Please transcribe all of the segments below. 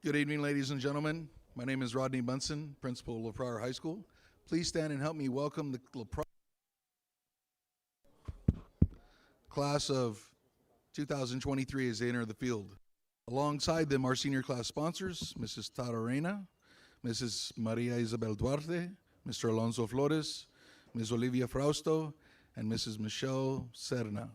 Good evening, ladies and gentlemen. My name is Rodney Bunson, principal of Pryor High School. Please stand and help me welcome the class of 2023 as they enter the field. Alongside them, our senior class sponsors, Mrs. Tara Reina, Mrs. Maria Isabel Duarte, Mr. Alonso Flores, Ms. Olivia Frausto, and Mrs. Michelle Serna.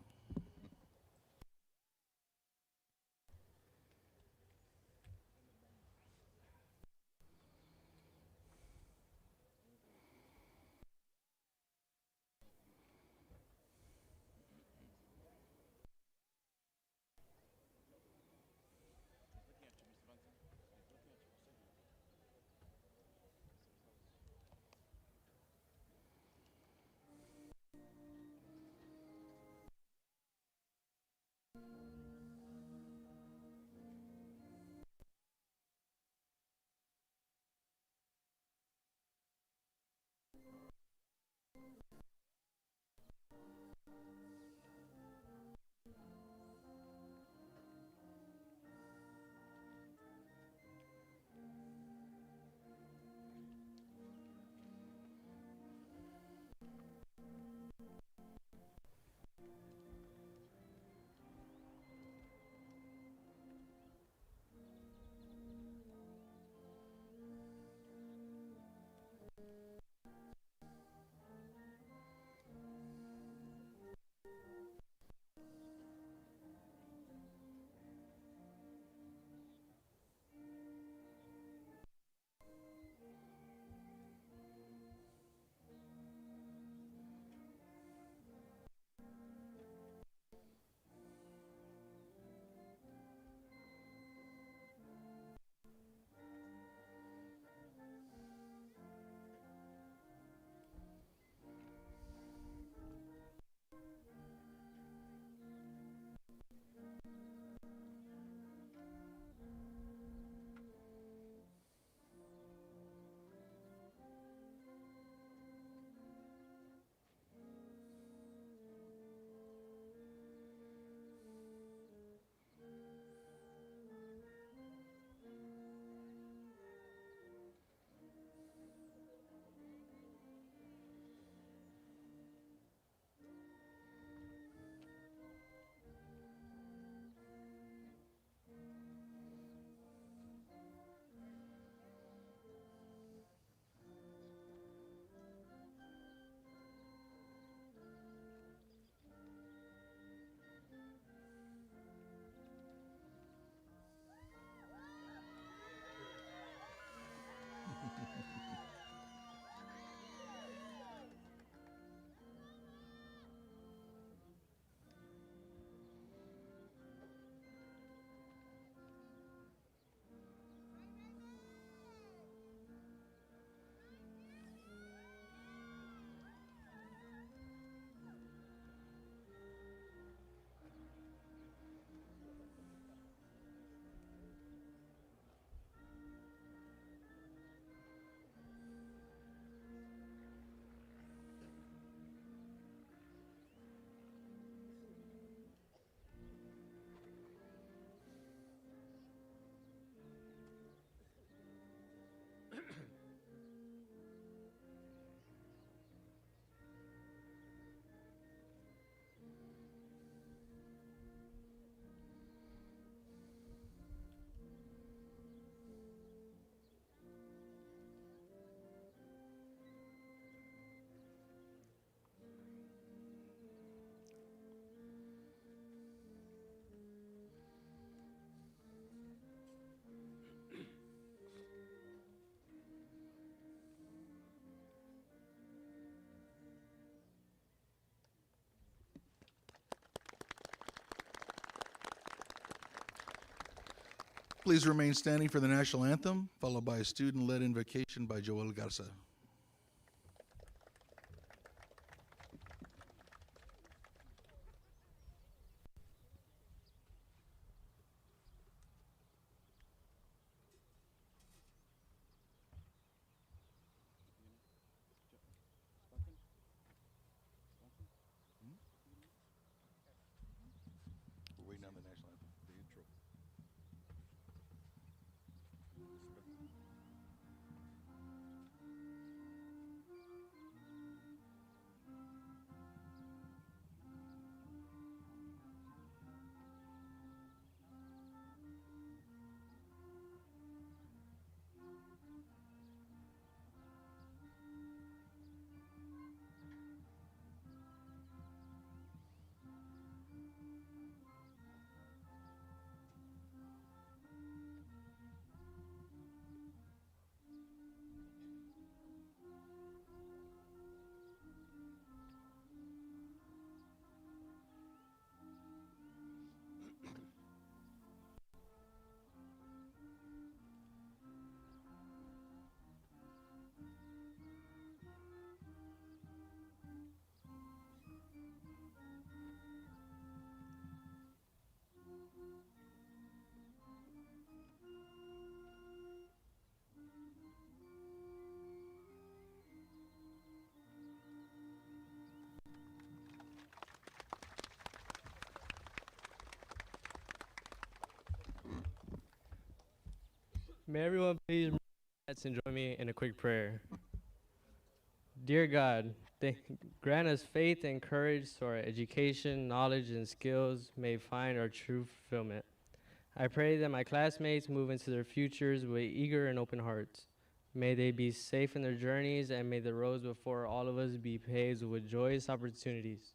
Please remain standing for the national anthem, followed by a student-led invocation by Joel Garza. We're waiting on the national anthem, the intro. May everyone please relax and join me in a quick prayer. Dear God, grant us faith and courage so our education, knowledge, and skills may find our true fulfillment. I pray that my classmates move into their futures with eager and open hearts. May they be safe in their journeys, and may the roads before all of us be paved with joyous opportunities.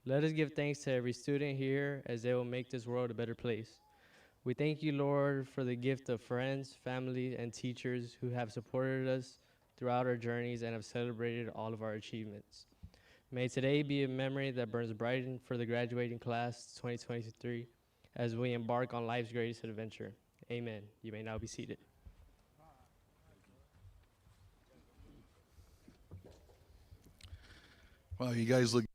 Let us give thanks to every student here as they will make this world a better place. We thank you, Lord, for the gift of friends, family, and teachers who have supported us throughout our journeys and have celebrated all of our achievements. May today be a memory that burns bright for the graduating class 2023 as we embark on life's greatest adventure. Amen. You may now be seated. Wow, you guys look.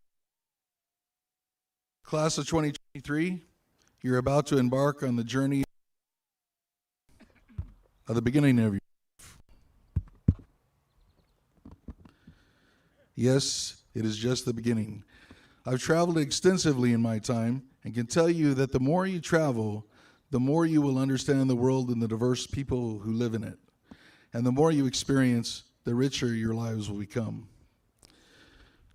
Class of 2023, you're about to embark on the journey of the beginning of your life. Yes, it is just the beginning. I've traveled extensively in my time and can tell you that the more you travel, the more you will understand the world and the diverse people who live in it. And the more you experience, the richer your lives will become.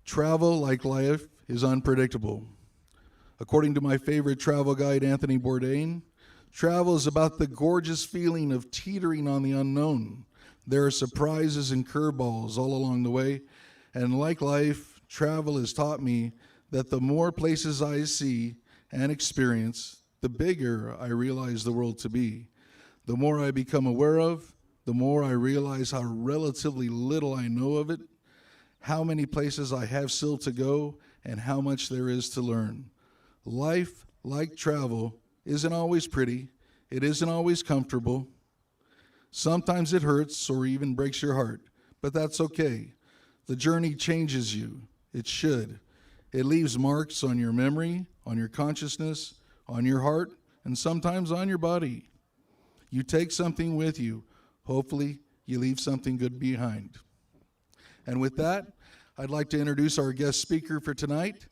Travel, like life, is unpredictable. According to my favorite travel guide, Anthony Bourdain, travel is about the gorgeous feeling of teetering on the unknown. There are surprises and curveballs all along the way, and like life, travel has taught me that the more places I see and experience, the bigger I realize the world to be. The more I become aware of, the more I realize how relatively little I know of it, how many places I have still to go, and how much there is to learn. Life, like travel, isn't always pretty. It isn't always comfortable. Sometimes it hurts or even breaks your heart, but that's okay. The journey changes you. It should. It leaves marks on your memory, on your consciousness, on your heart, and sometimes on your body. You take something with you. Hopefully, you leave something good behind. And with that, I'd like to introduce our guest speaker for tonight,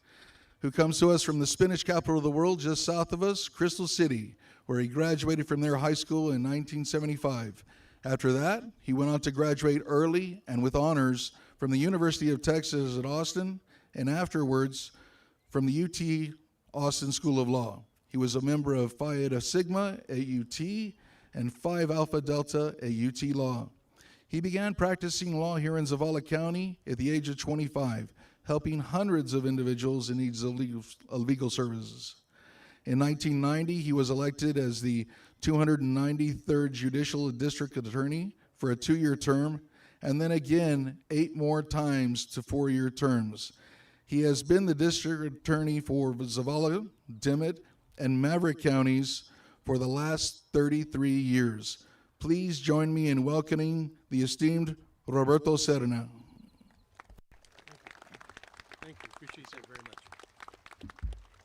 who comes to us from the spinach capital of the world just south of us, Crystal City, where he graduated from their high school in 1975. After that, he went on to graduate early and with honors from the University of Texas at Austin, and afterwards from the UT Austin School of Law. He was a member of Phi Eta Sigma at UT and Phi Alpha Delta at UT Law. He began practicing law here in Zavala County at the age of 25, helping hundreds of individuals in need of legal services. In 1990, he was elected as the 293rd Judicial District Attorney for a 2-year term, and then again 8 more times to 4-year terms. He has been the district attorney for Zavala, Dimmitt, and Maverick counties for the last 33 years. Please join me in welcoming the esteemed Roberto Serna. Thank you. Appreciate that very much.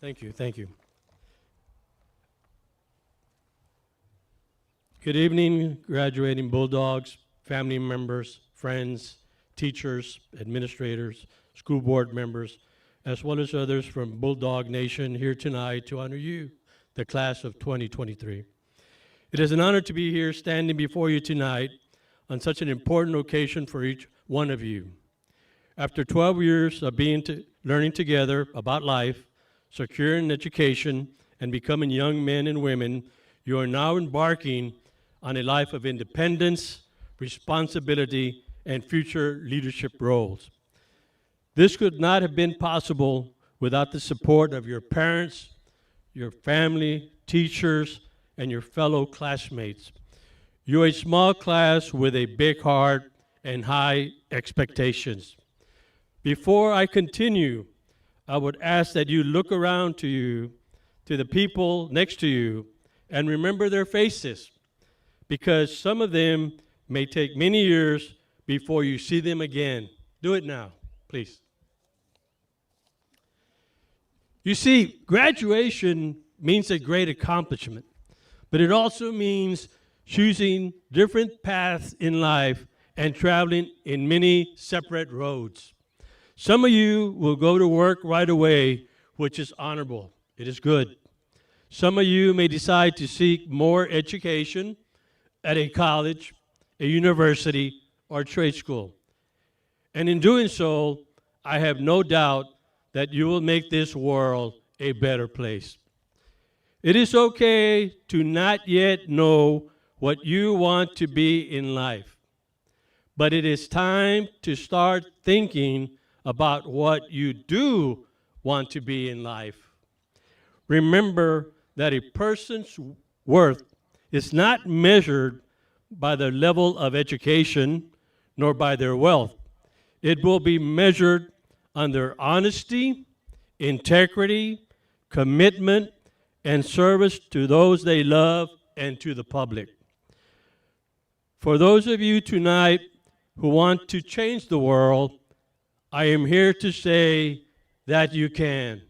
Thank you. Thank you. Good evening, graduating Bulldogs, family members, friends, teachers, administrators, school board members, as well as others from Bulldog Nation here tonight to honor you, the class of 2023. It is an honor to be here standing before you tonight on such an important occasion for each one of you. After 12 years of learning together about life, securing education, and becoming young men and women, you are now embarking on a life of independence, responsibility, and future leadership roles. This could not have been possible without the support of your parents, your family, teachers, and your fellow classmates. You're a small class with a big heart and high expectations. Before I continue, I would ask that you look around to the people next to you, and remember their faces, because some of them may take many years before you see them again. Do it now, please. You see, graduation means a great accomplishment, but it also means choosing different paths in life and traveling in many separate roads. Some of you will go to work right away, which is honorable. It is good. Some of you may decide to seek more education, at a college, a university, or trade school. And in doing so, I have no doubt that you will make this world a better place. It is okay to not yet know what you want to be in life, but it is time to start thinking about what you do want to be in life. Remember that a person's worth is not measured by their level of education nor by their wealth. It will be measured on their honesty, integrity, commitment, and service to those they love and to the public. For those of you tonight who want to change the world, I am here to say that you can.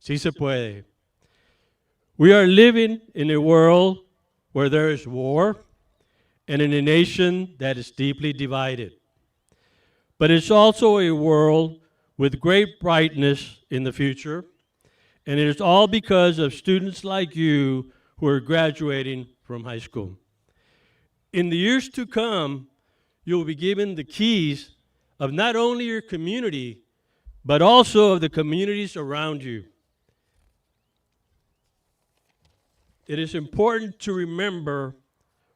Sí se puede. We are living in a world where there is war and in a nation that is deeply divided. But it's also a world with great brightness in the future, and it is all because of students like you who are graduating from high school. In the years to come, you will be given the keys of not only your community, but also of the communities around you. It is important to remember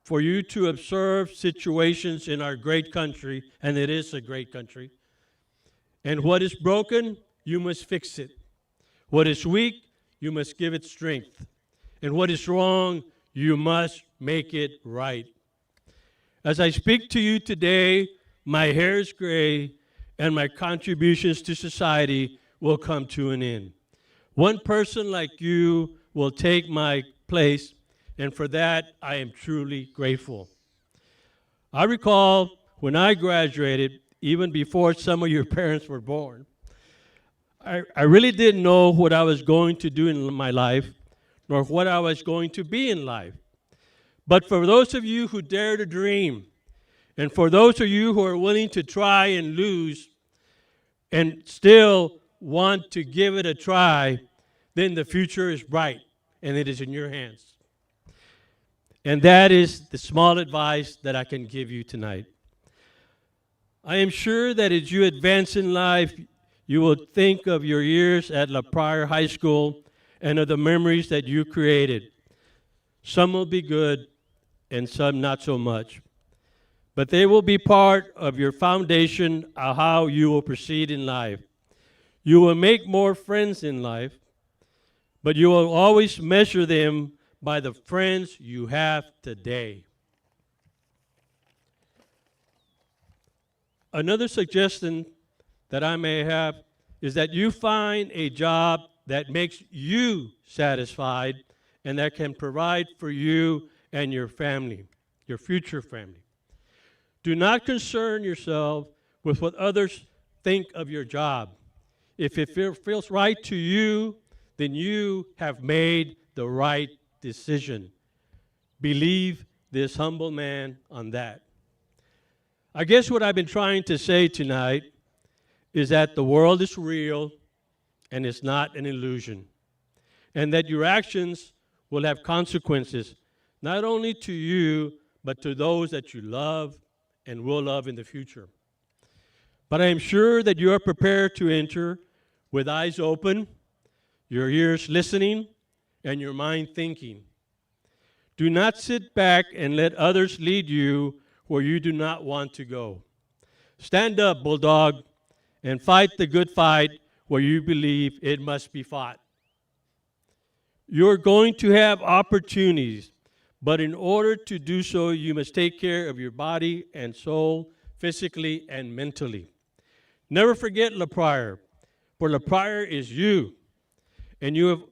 for you to observe situations in our great country, and it is a great country. And what is broken, you must fix it. What is weak, you must give it strength. And what is wrong, you must make it right. As I speak to you today, my hair is gray, and my contributions to society will come to an end. One person like you will take my place, and for that, I am truly grateful. I recall when I graduated, even before some of your parents were born, I really didn't know what I was going to do in my life, nor what I was going to be in life. But for those of you who dare to dream, and for those of you who are willing to try and lose, and still want to give it a try, then the future is bright, and it is in your hands. And that is the small advice that I can give you tonight. I am sure that as you advance in life, you will think of your years at Pryor High School and of the memories that you created. Some will be good and some not so much. But they will be part of your foundation of how you will proceed in life. You will make more friends in life, but you will always measure them by the friends you have today. Another suggestion that I may have is that you find a job that makes you satisfied and that can provide for you and your family, your future family. Do not concern yourself with what others think of your job. If it feels right to you, then you have made the right decision. Believe this humble man on that. I guess what I've been trying to say tonight is that the world is real and it's not an illusion, and that your actions will have consequences, not only to you, but to those that you love and will love in the future. But I am sure that you are prepared to enter with eyes open, your ears listening, and your mind thinking. Do not sit back and let others lead you where you do not want to go. Stand up, Bulldog, and fight the good fight where you believe it must be fought. You're going to have opportunities, but in order to do so, you must take care of your body and soul, physically and mentally. Never forget Pryor, for Pryor is you. And you have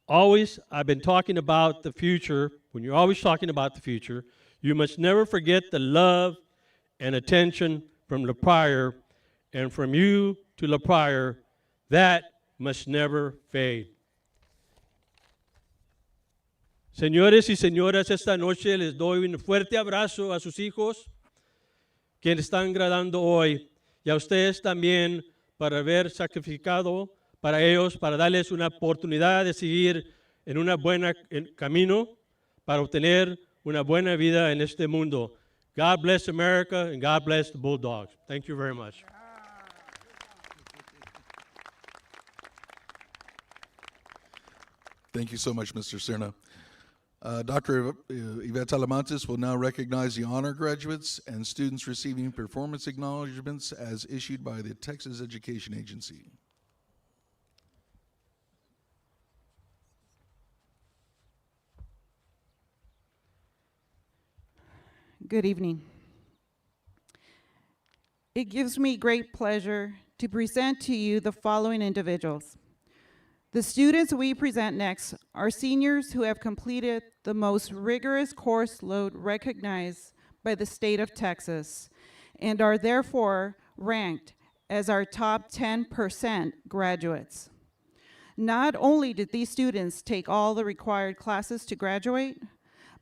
always, I've been talking about the future. When you're always talking about the future, you must never forget the love and attention from Pryor, and from you to Pryor, that must never fade. Señores y señoras, esta noche les doy un fuerte abrazo a sus hijos que están graduando hoy, y a ustedes también para haber sacrificado para ellos, para darles una oportunidad de seguir en un buen camino, para obtener una buena vida en este mundo. God bless America and God bless the Bulldogs. Thank you very much. Thank you so much, Mr. Cerna. Dr. Yvette Talamantes will now recognize the honor graduates and students receiving performance acknowledgments as issued by the Texas Education Agency. Good evening. It gives me great pleasure to present to you the following individuals. The students we present next are seniors who have completed the most rigorous course load recognized by the state of Texas and are therefore ranked as our top 10% graduates. Not only did these students take all the required classes to graduate,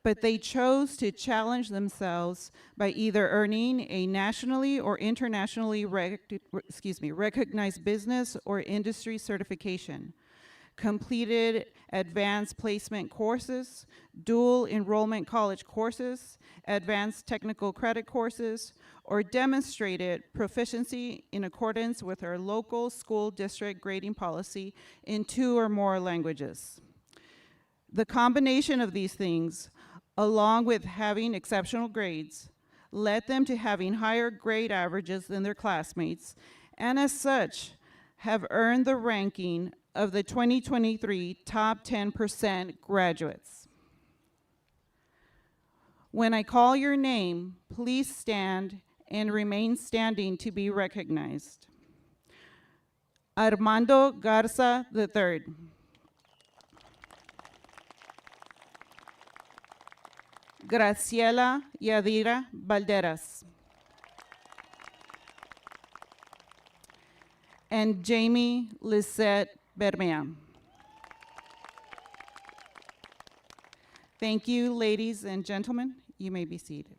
but they chose to challenge themselves by either earning a nationally or internationally recognized business or industry certification, completed advanced placement courses, dual enrollment college courses, advanced technical credit courses, or demonstrated proficiency in accordance with our local school district grading policy in 2 or more languages. The combination of these things, along with having exceptional grades, led them to having higher grade averages than their classmates, and as such, have earned the ranking of the 2023 top 10% graduates. When I call your name, please stand and remain standing to be recognized. Armando Garza III. Graciela Yadira Valderas. And Jamie Lisette Bermea. Thank you, ladies and gentlemen. You may be seated.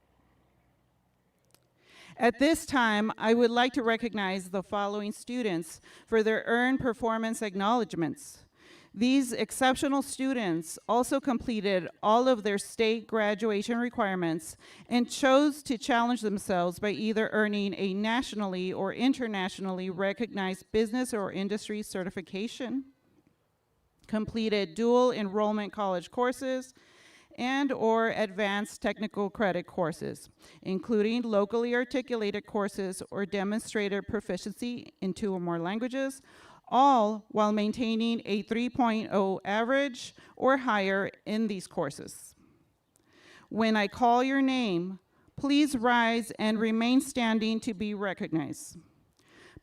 At this time, I would like to recognize the following students for their earned performance acknowledgements. These exceptional students also completed all of their state graduation requirements and chose to challenge themselves by either earning a nationally or internationally recognized business or industry certification, completed dual enrollment college courses, and or advanced technical credit courses, including locally articulated courses or demonstrated proficiency in 2 or more languages, all while maintaining a 3.0 average or higher in these courses. When I call your name, please rise and remain standing to be recognized.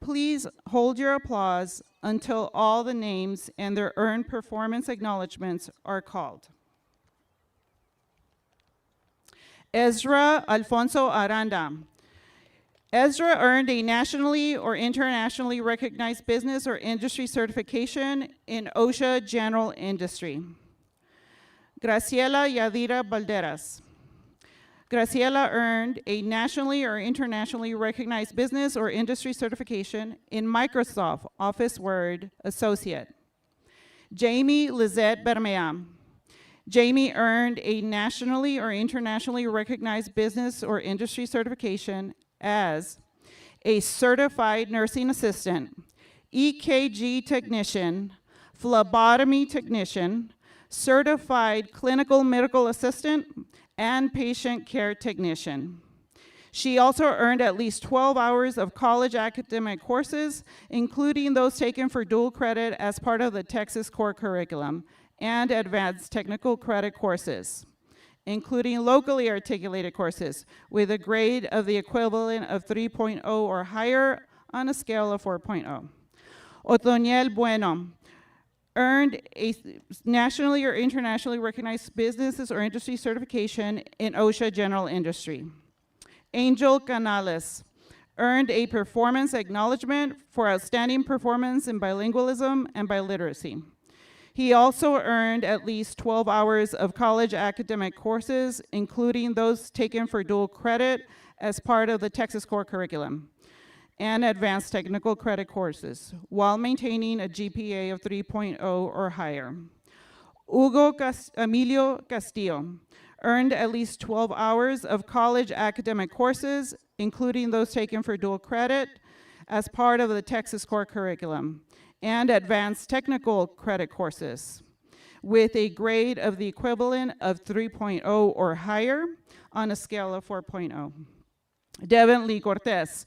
Please hold your applause until all the names and their earned performance acknowledgements are called. Ezra Alfonso Aranda. Ezra earned a nationally or internationally recognized business or industry certification in OSHA General Industry. Graciela Yadira Valderas. Graciela earned a nationally or internationally recognized business or industry certification in Microsoft Office Word Associate. Jamie Lizette Bermea. Jamie earned a nationally or internationally recognized business or industry certification as a certified nursing assistant, EKG technician, phlebotomy technician, certified clinical medical assistant, and patient care technician. She also earned at least 12 hours of college academic courses, including those taken for dual credit as part of the Texas core curriculum, and advanced technical credit courses, including locally articulated courses with a grade of the equivalent of 3.0 or higher on a scale of 4.0. Otoniel Bueno earned a nationally or internationally recognized businesses or industry certification in OSHA General Industry. Angel Canales earned a performance acknowledgement for outstanding performance in bilingualism and biliteracy. He also earned at least 12 hours of college academic courses, including those taken for dual credit as part of the Texas core curriculum, and advanced technical credit courses, while maintaining a GPA of 3.0 or higher. Emilio Castillo earned at least 12 hours of college academic courses, including those taken for dual credit as part of the Texas core curriculum, and advanced technical credit courses with a grade of the equivalent of 3.0 or higher on a scale of 4.0. Devin Lee Cortez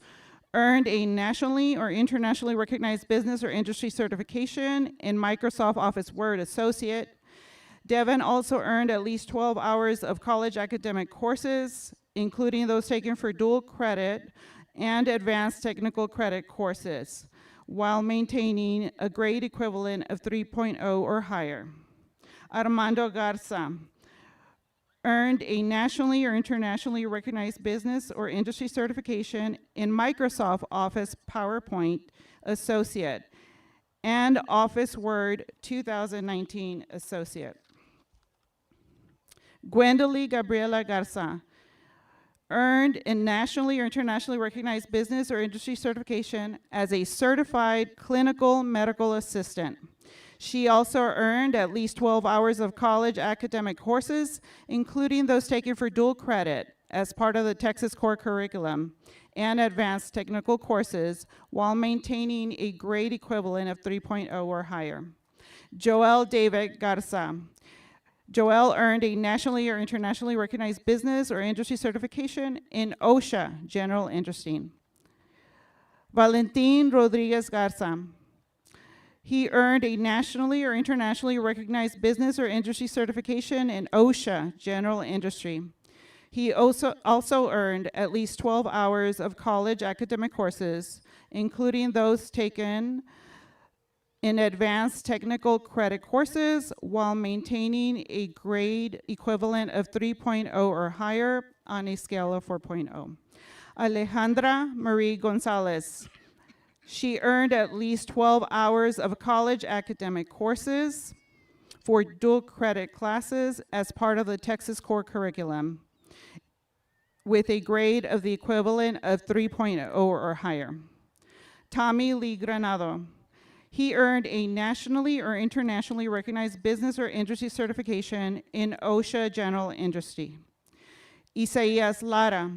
earned a nationally or internationally recognized business or industry certification in Microsoft Office Word Associate. Devin also earned at least 12 hours of college academic courses, including those taken for dual credit and advanced technical credit courses, while maintaining a grade equivalent of 3.0 or higher. Armando Garza earned a nationally or internationally recognized business or industry certification in Microsoft Office PowerPoint Associate and Office Word 2019 Associate. Gwendolyn Gabriela Garza earned a nationally or internationally recognized business or industry certification as a certified clinical medical assistant. She also earned at least 12 hours of college academic courses, including those taken for dual credit as part of the Texas core curriculum and advanced technical courses, while maintaining a grade equivalent of 3.0 or higher. Joel David Garza. Joel earned a nationally or internationally recognized business or industry certification in OSHA, General Industry. Valentin Rodriguez Garza. He earned a nationally or internationally recognized business or industry certification in OSHA, General Industry. He also earned at least 12 hours of college academic courses, including those taken in advanced technical credit courses, while maintaining a grade equivalent of 3.0 or higher on a scale of 4.0. Alejandra Marie Gonzalez. She earned at least 12 hours of college academic courses for dual credit classes as part of the Texas core curriculum with a grade of the equivalent of 3.0 or higher. Tommy Lee Granado. He earned a nationally or internationally recognized business or industry certification in OSHA General Industry. Isaias Lara.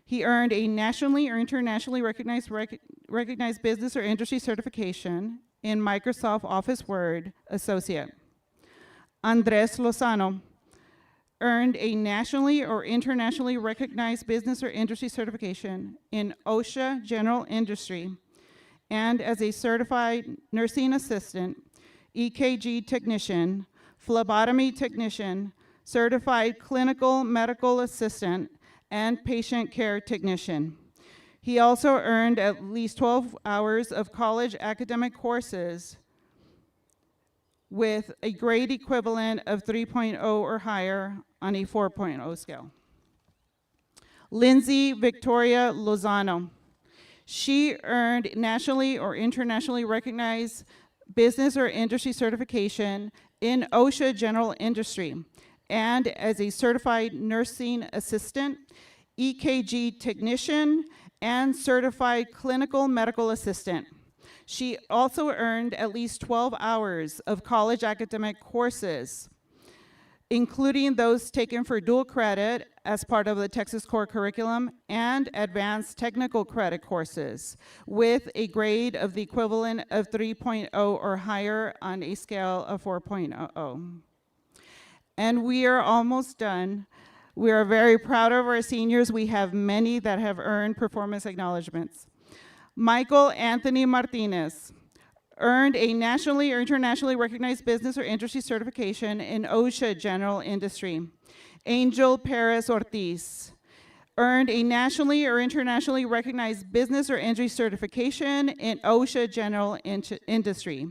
He earned a nationally or internationally recognized business or industry certification in Microsoft Office Word Associate. Andres Lozano earned a nationally or internationally recognized business or industry certification in OSHA General Industry and as a certified nursing assistant, EKG technician, phlebotomy technician, certified clinical medical assistant, and patient care technician. He also earned at least 12 hours of college academic courses with a grade equivalent of 3.0 or higher on a 4.0 scale. Lindsay Victoria Lozano. She earned nationally or internationally recognized business or industry certification in OSHA General Industry and as a certified nursing assistant, EKG technician, and certified clinical medical assistant. She also earned at least 12 hours of college academic courses, including those taken for dual credit as part of the Texas core curriculum and advanced technical credit courses with a grade of the equivalent of 3.0 or higher on a scale of 4.0. And we are almost done. We are very proud of our seniors. We have many that have earned performance acknowledgements. Michael Anthony Martinez earned a nationally or internationally recognized business or industry certification in OSHA General Industry. Angel Perez Ortiz earned a nationally or internationally recognized business or industry certification in OSHA General Industry.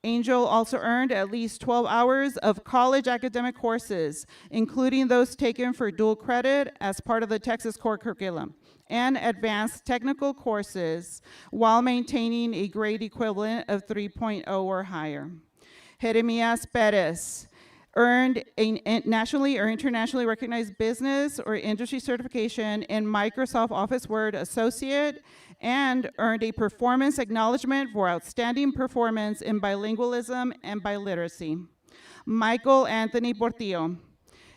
Angel also earned at least 12 hours of college academic courses, including those taken for dual credit as part of the Texas core curriculum, and advanced technical courses while maintaining a grade equivalent of 3.0 or higher. Jeremias Perez earned a nationally or internationally recognized business or industry certification in Microsoft Office Word Associate and earned a performance acknowledgement for outstanding performance in bilingualism and biliteracy. Michael Anthony Portillo.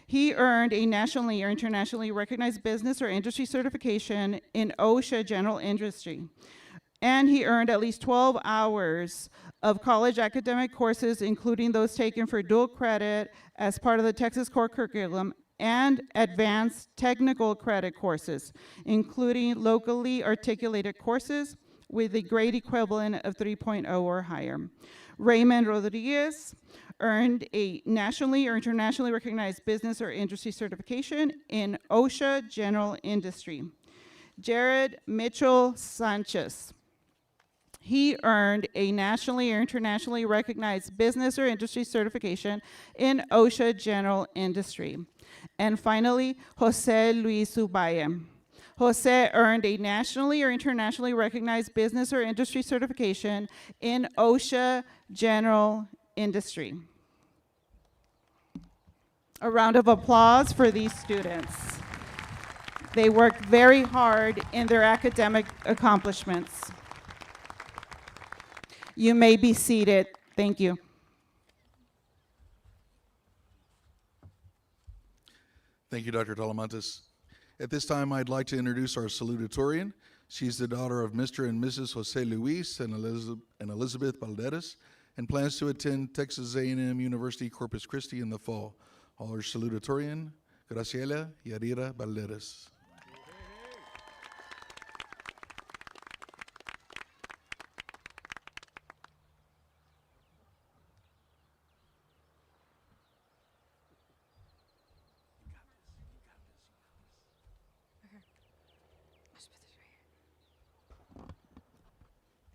He earned a nationally or internationally recognized business or industry certification in OSHA general industry. And he earned at least 12 hours of college academic courses, including those taken for dual credit as part of the Texas core curriculum and advanced technical credit courses, including locally articulated courses with a grade equivalent of 3.0 or higher. Raymond Rodriguez earned a nationally or internationally recognized business or industry certification in OSHA general industry. Jared Mitchell Sanchez. He earned a nationally or internationally recognized business or industry certification in OSHA general industry. And finally, Jose Luis Ubaye. Jose earned a nationally or internationally recognized business or industry certification in OSHA general industry. A round of applause for these students. They worked very hard in their academic accomplishments. You may be seated. Thank you. Thank you, Dr. Talamantes. At this time, I'd like to introduce our salutatorian. She's the daughter of Mr. and Mrs. Jose Luis and Elizabeth Balderas, and plans to attend Texas A&M University Corpus Christi in the fall. Our salutatorian, Graciela Yarira Balderas.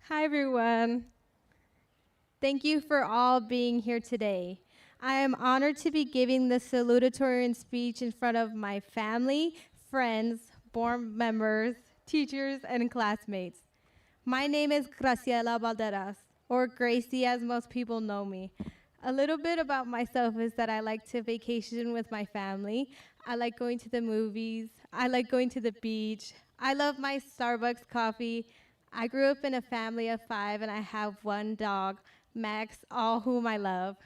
Hi, everyone. Thank you for all being here today. I am honored to be giving the salutatorian speech in front of my family, friends, board members, teachers, and classmates. My name is Graciela Balderas, or Gracie as most people know me. A little bit about myself is that I like to vacation with my family. I like going to the movies. I like going to the beach. I love my Starbucks coffee. I grew up in a family of 5, and I have 1 dog, Max, all whom I love.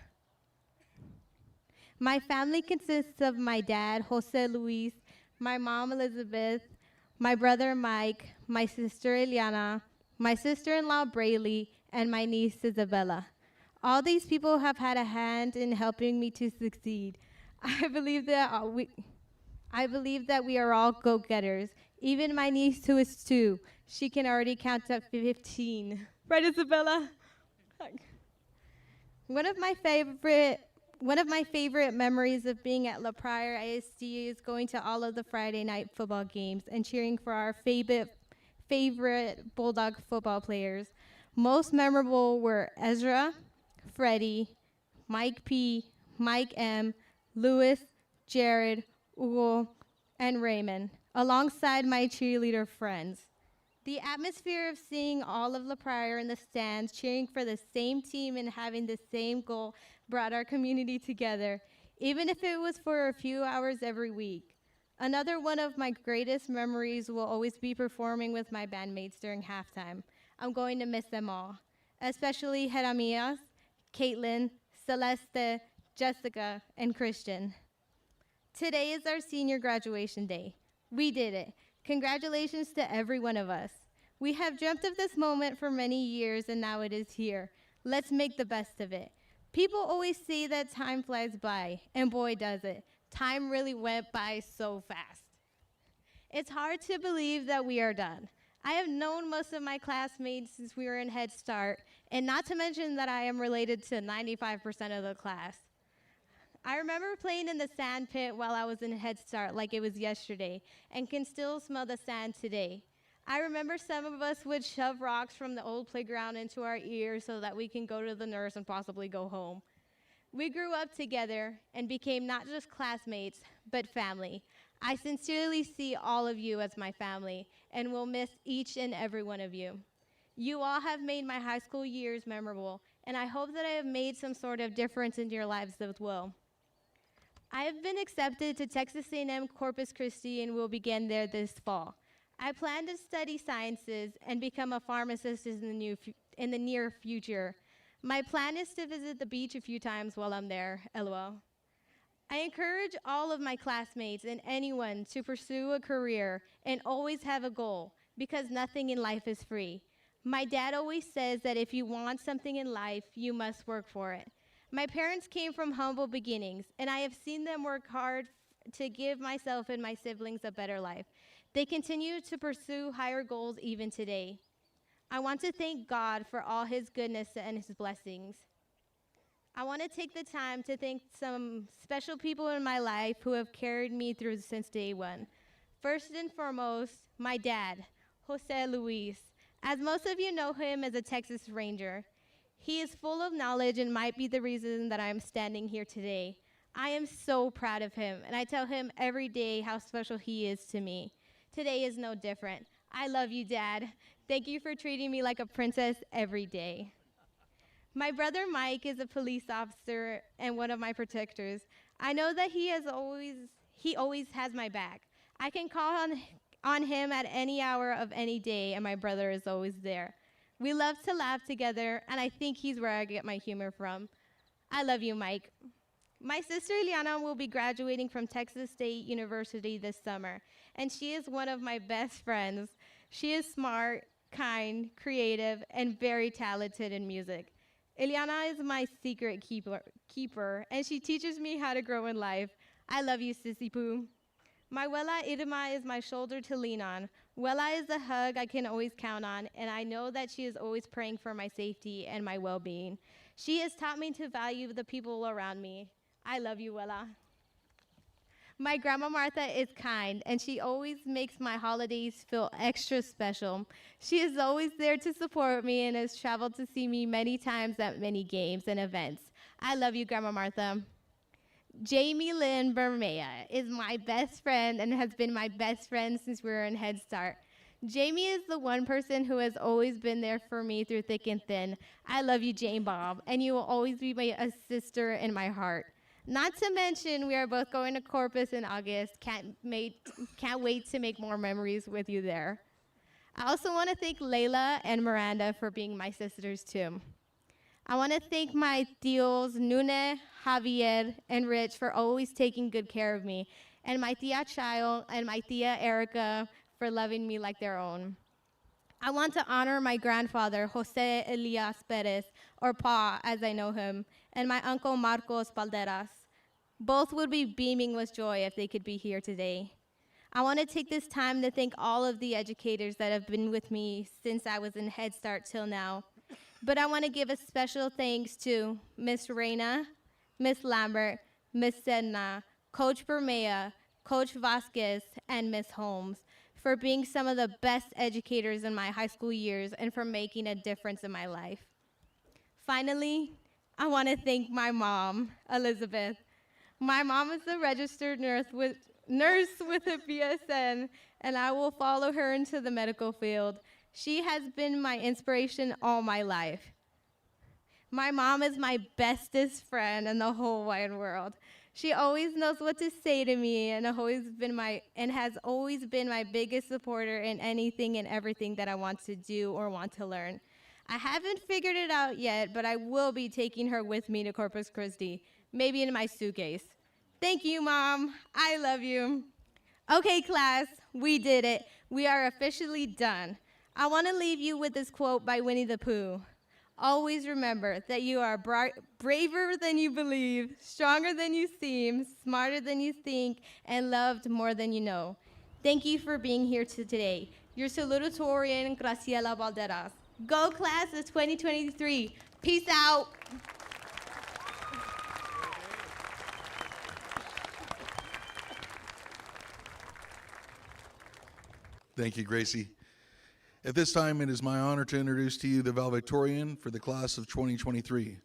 My family consists of my dad, Jose Luis, my mom, Elizabeth, my brother, Mike, my sister, Eliana, my sister-in-law, Braylee, and my niece, Isabella. All these people have had a hand in helping me to succeed. I believe that we are all go-getters. Even my niece, who is 2, she can already count up 15. Right, Isabella? One of my favorite memories of being at Pryor ISD is going to all of the Friday night football games and cheering for our favorite Bulldog football players. Most memorable were Ezra, Freddie, Mike P., Mike M., Lewis, Jared, Hugo, and Raymond, alongside my cheerleader friends. The atmosphere of seeing all of La Pryor in the stands cheering for the same team and having the same goal brought our community together, even if it was for a few hours every week. Another one of my greatest memories will always be performing with my bandmates during halftime. I'm going to miss them all, especially Jeremias, Caitlin, Celeste, Jessica, and Christian. Today is our senior graduation day. We did it. Congratulations to every one of us. We have dreamt of this moment for many years, and now it is here. Let's make the best of it. People always say that time flies by, and boy does it. Time really went by so fast. It's hard to believe that we are done. I have known most of my classmates since we were in Head Start, and not to mention that I am related to 95% of the class. I remember playing in the sand pit while I was in Head Start like it was yesterday, and can still smell the sand today. I remember some of us would shove rocks from the old playground into our ears so that we can go to the nurse and possibly go home. We grew up together and became not just classmates, but family. I sincerely see all of you as my family, and will miss each and every one of you. You all have made my high school years memorable, and I hope that I have made some sort of difference in your lives as well. I have been accepted to Texas A&M Corpus Christi and will begin there this fall. I plan to study sciences and become a pharmacist in the near future. My plan is to visit the beach a few times while I'm there, LOL. I encourage all of my classmates and anyone to pursue a career and always have a goal because nothing in life is free. My dad always says that if you want something in life, you must work for it. My parents came from humble beginnings, and I have seen them work hard to give myself and my siblings a better life. They continue to pursue higher goals even today. I want to thank God for all his goodness and his blessings. I want to take the time to thank some special people in my life who have carried me through since day one. First and foremost, my dad, Jose Luis. As most of you know him as a Texas Ranger, he is full of knowledge and might be the reason that I'm standing here today. I am so proud of him, and I tell him every day how special he is to me. Today is no different. I love you, Dad. Thank you for treating me like a princess every day. My brother Mike is a police officer and one of my protectors. I know that he always has my back. I can call on him at any hour of any day, and my brother is always there. We love to laugh together, and I think he's where I get my humor from. I love you, Mike. My sister Ileana will be graduating from Texas State University this summer, and she is one of my best friends. She is smart, kind, creative, and very talented in music. Ileana is my secret keeper, and she teaches me how to grow in life. I love you, Sissy Poo. My Wella Irma is my shoulder to lean on. Wella is the hug I can always count on, and I know that she is always praying for my safety and my well-being. She has taught me to value the people around me. I love you, Wella. My grandma Martha is kind, and she always makes my holidays feel extra special. She is always there to support me and has traveled to see me many times at many games and events. I love you, Grandma Martha. Jamie Lynn Bermea is my best friend and has been my best friend since we were in Head Start. Jamie is the one person who has always been there for me through thick and thin. I love you, Jane Bob, and you will always be a sister in my heart. Not to mention, we are both going to Corpus in August. Can't wait to make more memories with you there. I also want to thank Layla and Miranda for being my sisters too. I want to thank my tios, Nune, Javier, and Rich for always taking good care of me, and my tia Chayo and my tia Erica for loving me like their own. I want to honor my grandfather, Jose Elias Perez, or Pa as I know him, and my uncle Marcos Balderas. Both would be beaming with joy if they could be here today. I want to take this time to thank all of the educators that have been with me since I was in Head Start till now. But I want to give a special thanks to Miss Reina, Miss Lambert, Miss Sedna, Coach Bermea, Coach Vasquez, and Miss Holmes for being some of the best educators in my high school years and for making a difference in my life. Finally, I want to thank my mom, Elizabeth. My mom is a registered nurse with a BSN, and I will follow her into the medical field. She has been my inspiration all my life. My mom is my bestest friend in the whole wide world. She always knows what to say to me and has always been my biggest supporter in anything and everything that I want to do or want to learn. I haven't figured it out yet, but I will be taking her with me to Corpus Christi, maybe in my suitcase. Thank you, Mom. I love you. Okay, class, we did it. We are officially done. I want to leave you with this quote by Winnie the Pooh. Always remember that you are braver than you believe, stronger than you seem, smarter than you think, and loved more than you know. Thank you for being here today. Your salutatorian, Graciela Valderas. Go class of 2023. Peace out. Thank you, Gracie. At this time, it is my honor to introduce to you the valedictorian for the class of 2023.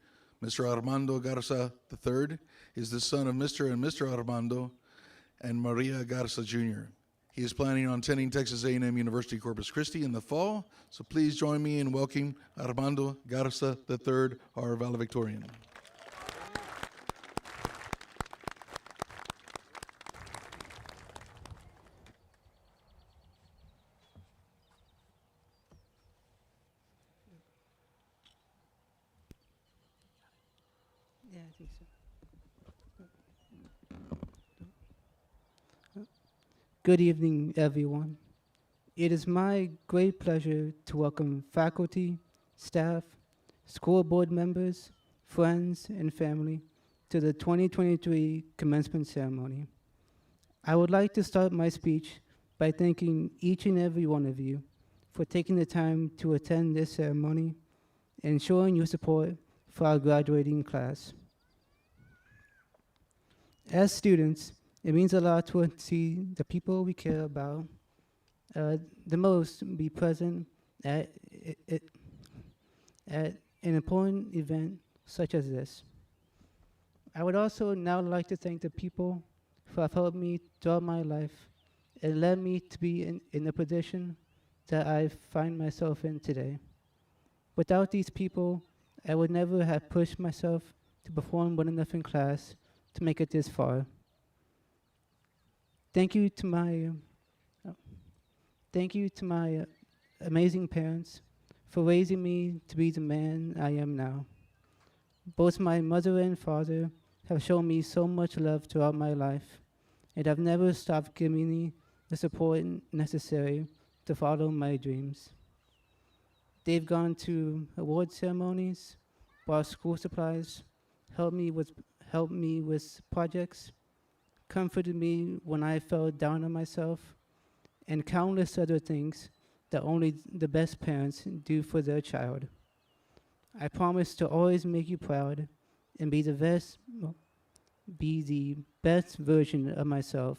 Mr. Armando Garza III is the son of Mr. and Mr. Armando and Maria Garza Jr. He is planning on attending Texas A&M University Corpus Christi in the fall, so please join me in welcoming Armando Garza III, our valedictorian. Yeah, I think so. Good evening, everyone. It is my great pleasure to welcome faculty, staff, school board members, friends, and family to the 2023 commencement ceremony. I would like to start my speech by thanking each and every one of you for taking the time to attend this ceremony and showing your support for our graduating class. As students, it means a lot to see the people we care about the most be present at, at an important event such as this. I would also now like to thank the people who have helped me throughout my life and led me to be in the position that I find myself in today. Without these people, I would never have pushed myself to perform well enough in class to make it this far. Thank you to my amazing parents for raising me to be the man I am now. Both my mother and father have shown me so much love throughout my life and have never stopped giving me the support necessary to follow my dreams. They've gone to award ceremonies, bought school supplies, helped me with projects, comforted me when I felt down on myself, and countless other things that only the best parents do for their child. I promise to always make you proud and be the best version of myself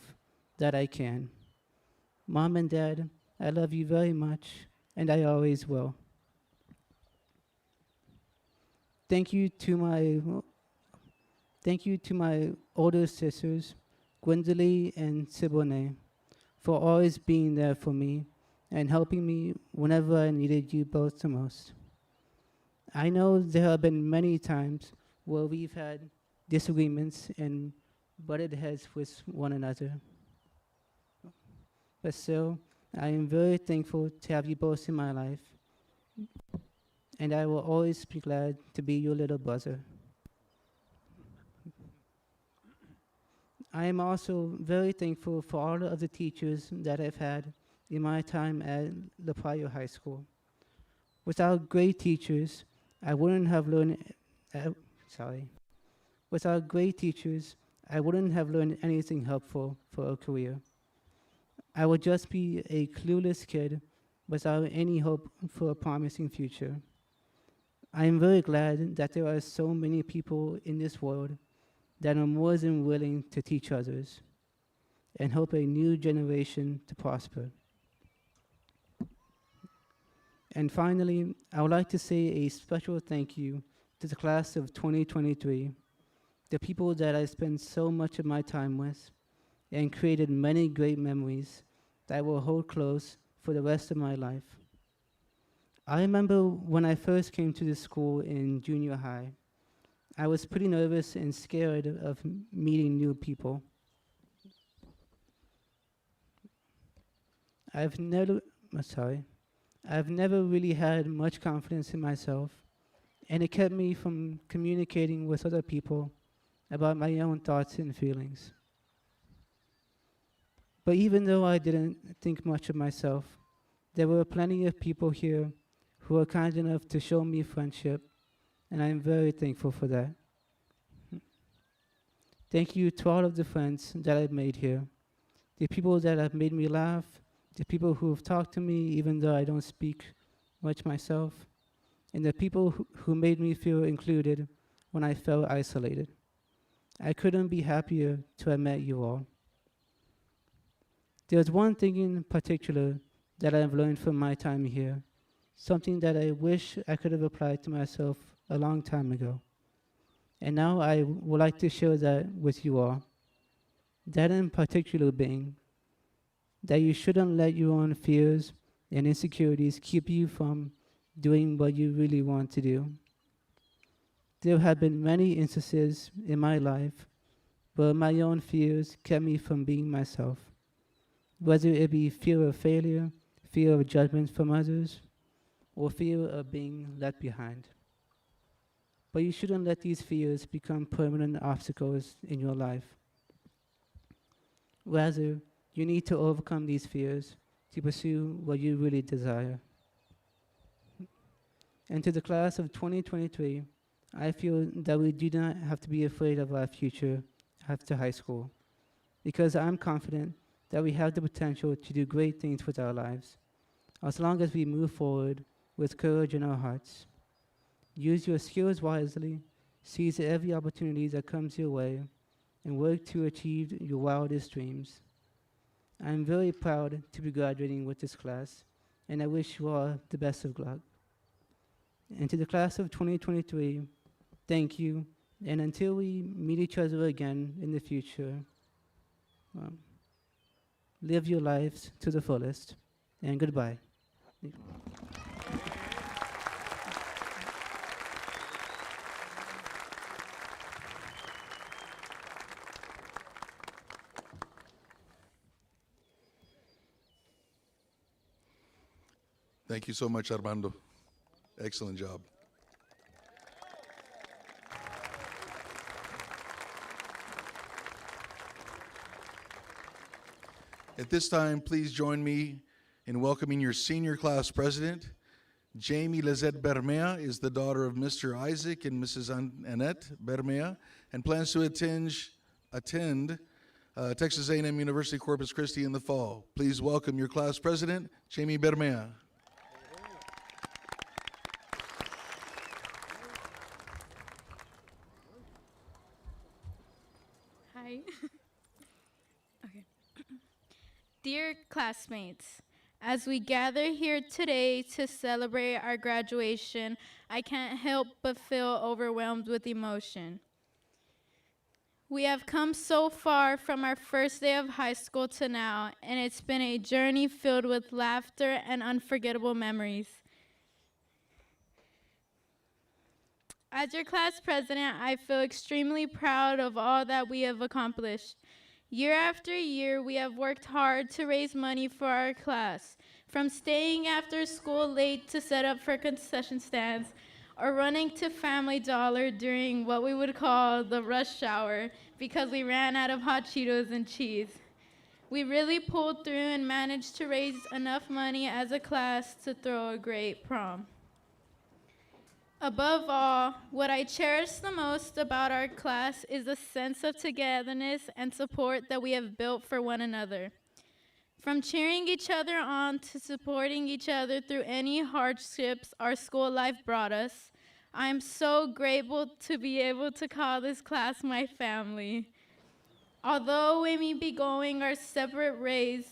that I can. Mom and Dad, I love you very much, and I always will. Thank you to my older sisters, Gwendolyn and Siboney, for always being there for me and helping me whenever I needed you both the most. I know there have been many times where we've had disagreements and butted heads with one another. But still, I am very thankful to have you both in my life, and I will always be glad to be your little brother. I am also very thankful for all of the teachers that I've had in my time at the Pryor High School. Without great teachers, I wouldn't have learned, Without great teachers, I wouldn't have learned anything helpful for a career. I would just be a clueless kid without any hope for a promising future. I am very glad that there are so many people in this world that are more than willing to teach others and help a new generation to prosper. And finally, I would like to say a special thank you to the class of 2023, the people that I spent so much of my time with and created many great memories that I will hold close for the rest of my life. I remember when I first came to this school in junior high, I was pretty nervous and scared of meeting new people. I've never really had much confidence in myself, and it kept me from communicating with other people about my own thoughts and feelings. But even though I didn't think much of myself, there were plenty of people here who were kind enough to show me friendship, and I'm very thankful for that. Thank you to all of the friends that I've made here, the people that have made me laugh, the people who have talked to me even though I don't speak much myself, and the people who made me feel included when I felt isolated. I couldn't be happier to have met you all. There's one thing in particular that I've learned from my time here, something that I wish I could have applied to myself a long time ago. And now I would like to share that with you all. That in particular being that you shouldn't let your own fears and insecurities keep you from doing what you really want to do. There have been many instances in my life where my own fears kept me from being myself, whether it be fear of failure, fear of judgment from others, or fear of being left behind. But you shouldn't let these fears become permanent obstacles in your life. Rather, You need to overcome these fears to pursue what you really desire. And to the class of 2023, I feel that we do not have to be afraid of our future after high school, because I'm confident that we have the potential to do great things with our lives, as long as we move forward with courage in our hearts. Use your skills wisely, seize every opportunity that comes your way, and work to achieve your wildest dreams. I'm very proud to be graduating with this class, and I wish you all the best of luck. And to the class of 2023, thank you, and until we meet each other again in the future, live your lives to the fullest, and goodbye. Thank you so much, Armando. Excellent job. At this time, please join me in welcoming your senior class president. Jamie Lizette Bermea is the daughter of Mr. Isaac and Mrs. Annette Bermea and plans to attend Texas A&M University Corpus Christi in the fall. Please welcome your class president, Jamie Bermea. Hi. Okay. Dear classmates, as we gather here today to celebrate our graduation, I can't help but feel overwhelmed with emotion. We have come so far from our first day of high school to now, and it's been a journey filled with laughter and unforgettable memories. As your class president, I feel extremely proud of all that we have accomplished. Year after year, we have worked hard to raise money for our class, from staying after school late to set up for concession stands, or running to Family Dollar during what we would call the rush hour because we ran out of hot Cheetos and cheese. We really pulled through and managed to raise enough money as a class to throw a great prom. Above all, what I cherish the most about our class is the sense of togetherness and support that we have built for one another. From cheering each other on to supporting each other through any hardships our school life brought us, I am so grateful to be able to call this class my family. Although we may be going our separate ways,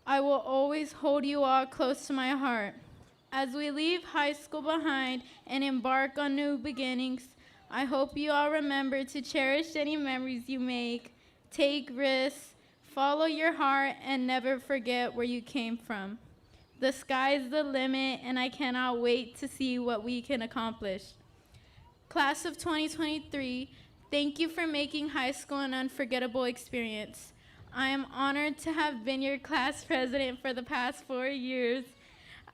I will always hold you all close to my heart. As we leave high school behind and embark on new beginnings, I hope you all remember to cherish any memories you make, take risks, follow your heart, and never forget where you came from. The sky's the limit, and I cannot wait to see what we can accomplish. Class of 2023, thank you for making high school an unforgettable experience. I am honored to have been your class president for the past 4 years.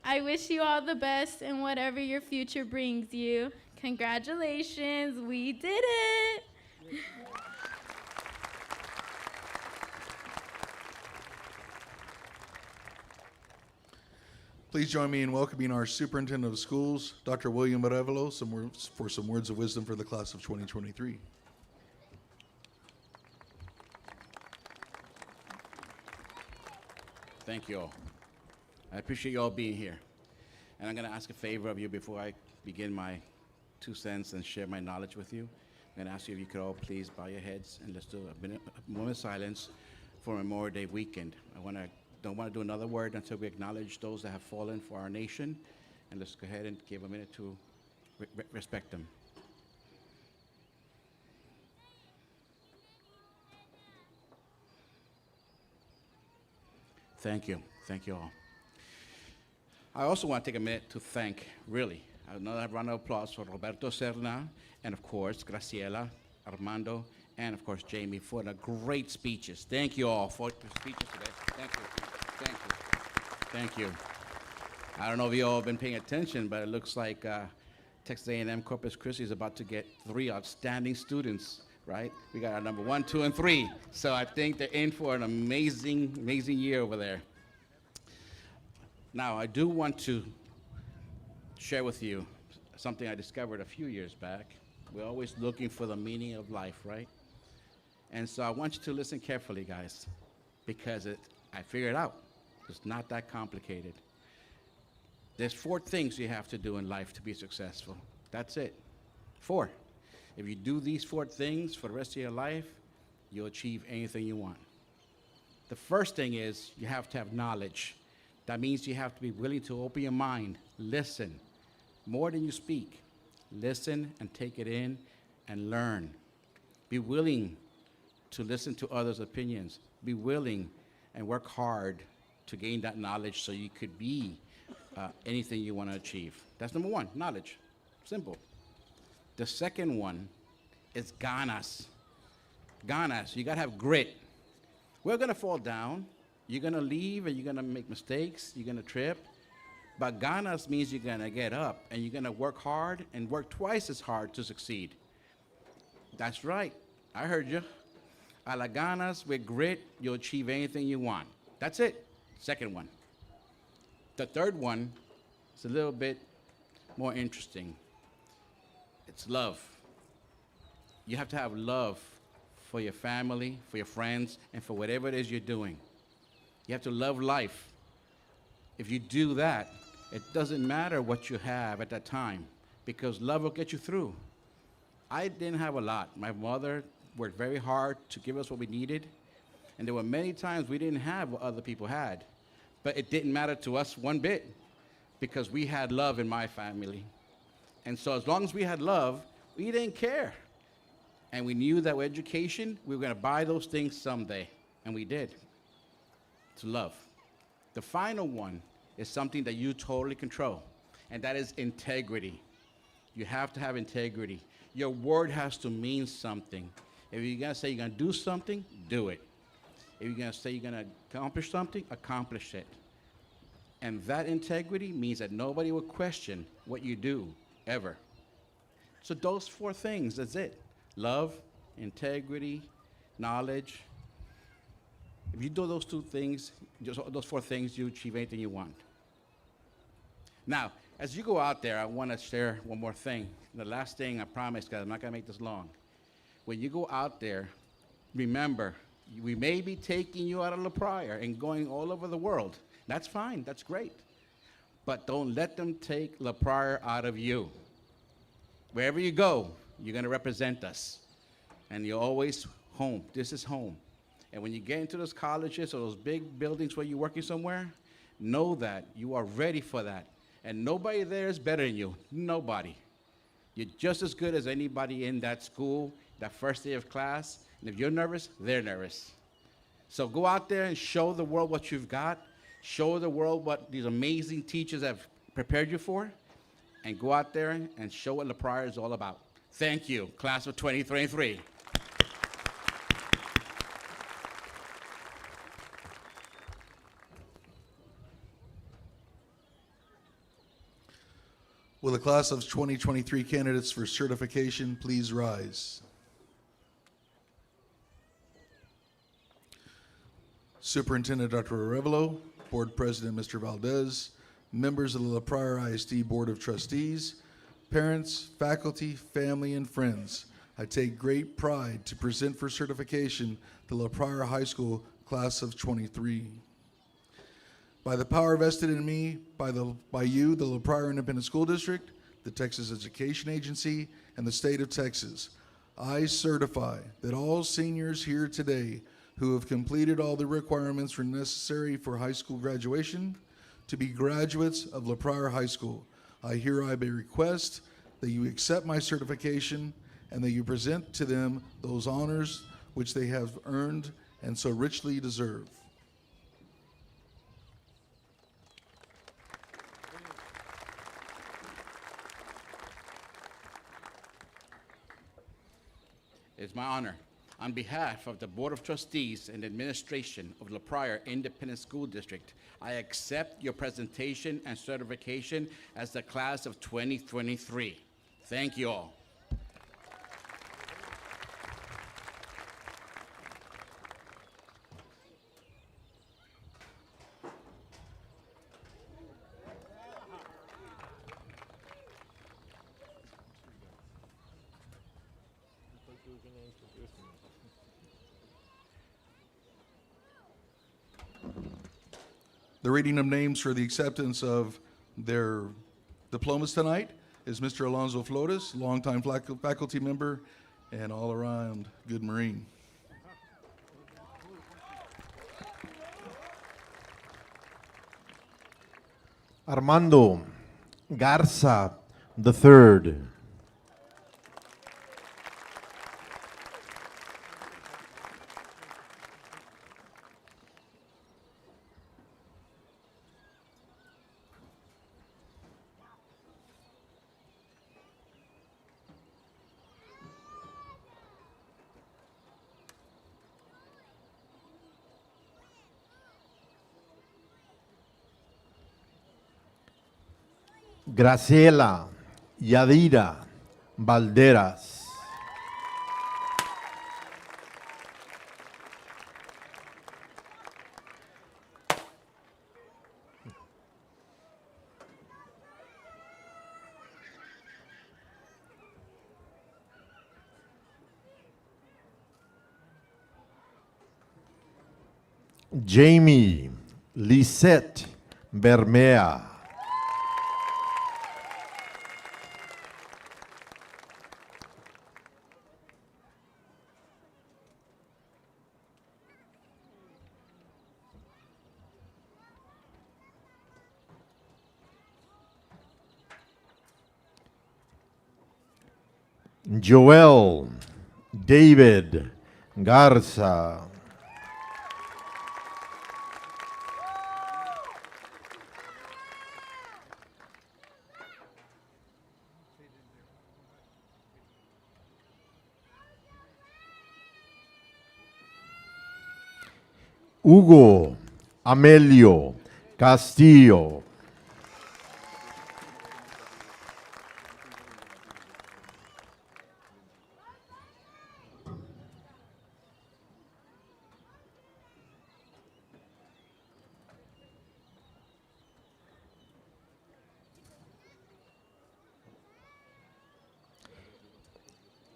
I wish you all the best in whatever your future brings you. Congratulations, we did it! Please join me in welcoming our superintendent of schools, Dr. William Arevalo, for some words of wisdom for the class of 2023. Thank you all. I appreciate you all being here. And I'm going to ask a favor of you before I begin my 2 cents and share my knowledge with you. I'm going to ask you if you could all please bow your heads and let's do a moment of silence for Memorial Day weekend. Don't want to do another word until we acknowledge those that have fallen for our nation. And let's go ahead and give a minute to respect them. Thank you. Thank you all. I also want to take a minute to thank, really, another round of applause for Roberto Serna, and of course, Graciela, Armando, and of course, Jamie for the great speeches. Thank you all for the speeches today. Thank you. Thank you. Thank you. I don't know if you all have been paying attention, but it looks like Texas A&M Corpus Christi is about to get 3 outstanding students right? We got our number 1, 2, and 3. So I think they're in for an amazing, amazing year over there. Now, I do want to share with you something I discovered a few years back. We're always looking for the meaning of life, right? And so I want you to listen carefully, guys, because I figured out it's not that complicated. There's 4 things you have to do in life to be successful. That's it. 4. If you do these 4 things for the rest of your life, you'll achieve anything you want. The first thing is you have to have knowledge. That means you have to be willing to open your mind, listen, more than you speak. Listen and take it in and learn. Be willing to listen to others' opinions. Be willing and work hard to gain that knowledge so you could be anything you want to achieve. That's number 1, knowledge. Simple. The second one is ganas. Ganas, you got to have grit. We're going to fall down. You're going to leave and you're going to make mistakes. You're going to trip. But ganas means you're going to get up and you're going to work hard and work twice as hard to succeed. That's right. I heard you. A la ganas, with grit, you'll achieve anything you want. That's it. Second one. The third one is a little bit more interesting. It's love. You have to have love for your family, for your friends, and for whatever it is you're doing. You have to love life. If you do that, it doesn't matter what you have at that time, because love will get you through. I didn't have a lot. My mother worked very hard to give us what we needed, and there were many times we didn't have what other people had. But it didn't matter to us one bit, because we had love in my family. And so as long as we had love, we didn't care. And we knew that with education, we were going to buy those things someday. And we did. It's love. The final one is something that you totally control, and that is integrity. You have to have integrity. Your word has to mean something. If you're going to say you're going to do something, do it. If you're going to say you're going to accomplish something, accomplish it. And that integrity means that nobody will question what you do, ever. So those 4 things, that's it. Love, integrity, knowledge. If you do those 2 things, just those 4 things, you achieve anything you want. Now, as you go out there, I want to share one more thing. The last thing, I promise, guys, I'm not going to make this long. When you go out there, remember, we may be taking you out of La Pryor and going all over the world. That's fine. That's great. But don't let them take La Pryor out of you. Wherever you go, you're going to represent us. And you're always home. This is home. And when you get into those colleges or those big buildings where you're working somewhere, know that you are ready for that. And nobody there is better than you. Nobody. You're just as good as anybody in that school, that first day of class. And if you're nervous, they're nervous. So go out there and show the world what you've got. Show the world what these amazing teachers have prepared you for. And go out there and show what La Pryor is all about. Thank you, class of 2023. Will the class of 2023 candidates for certification please rise? Superintendent Dr. Arevalo, Board President Mr. Valdez, members of the La Pryor ISD Board of Trustees, parents, faculty, family, and friends, I take great pride to present for certification the La Pryor High School class of 23. By the power vested in me by you, the La Pryor Independent School District, the Texas Education Agency, and the state of Texas, I certify that all seniors here today who have completed all the requirements necessary for high school graduation to be graduates of La Pryor High School. I hereby request that you accept my certification and that you present to them those honors which they have earned and so richly deserve. It's my honor. On behalf of the Board of Trustees and administration of La Pryor Independent School District, I accept your presentation and certification as the class of 2023. Thank you all. The reading of names for the acceptance of their diplomas tonight is Mr. Alonso Flores, longtime faculty member and all-around good Marine. Armando Garza III. Graciela Yadira Valderas. Jamie Lisette Bermea. Joel David Garza. Hugo Amelio Castillo.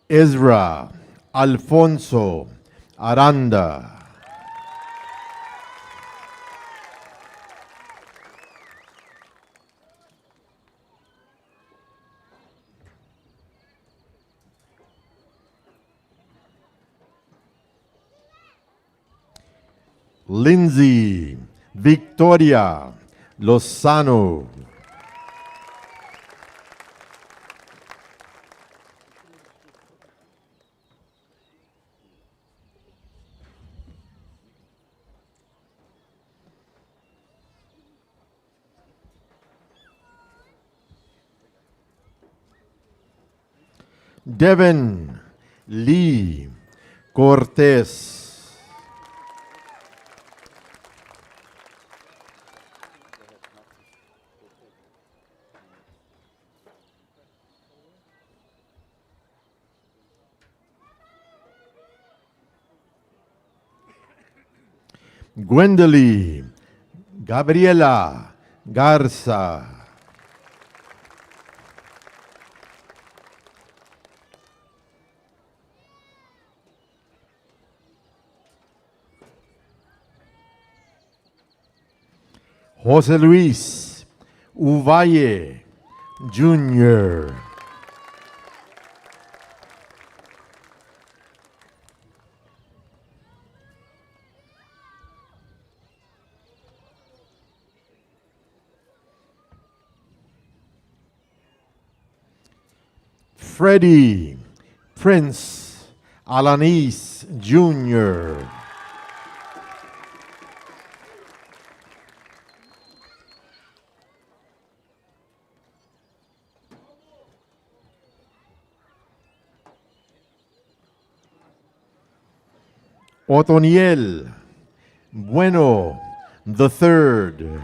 Ezra Alfonso Aranda. Lindsay Victoria Lozano. Devin Lee Cortez. Gwendolyn Gabriela Garza. José Luis Uvalle Jr. Freddie Prince Alanis Jr. Otoniel Bueno the Third.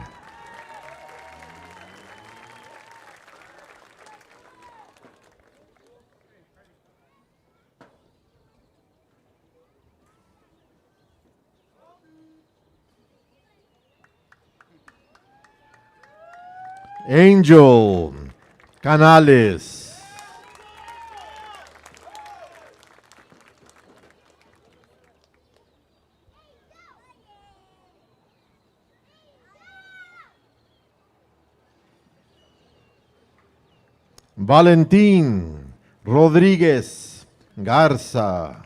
Angel Canales. Valentín Rodríguez Garza.